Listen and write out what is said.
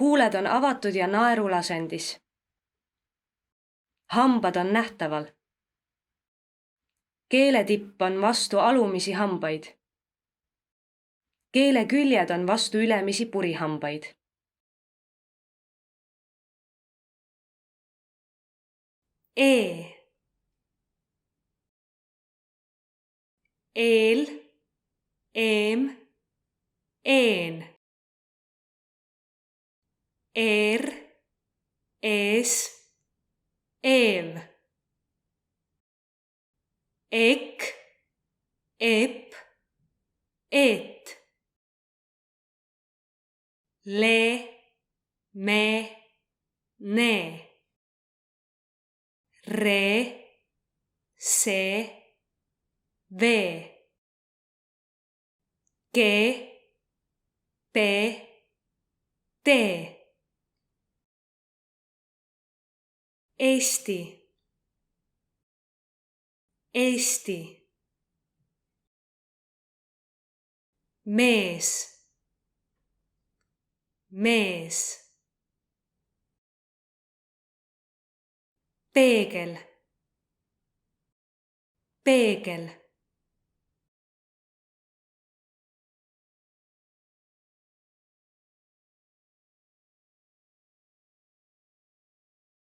Huuled on avatud ja naerulasendis. Hambad on nähtaval. Keeletipp on vastu alumisi hambaid. Keele küljed on vastu ülemisi purihambaid. Eel, eem, een. Eer, ees, eem. Ek, ep, et. Le, me, ne. Re, se, ve. Ke, pe, te. Eesti, Eesti. Mees, mees. Peegel, peegel.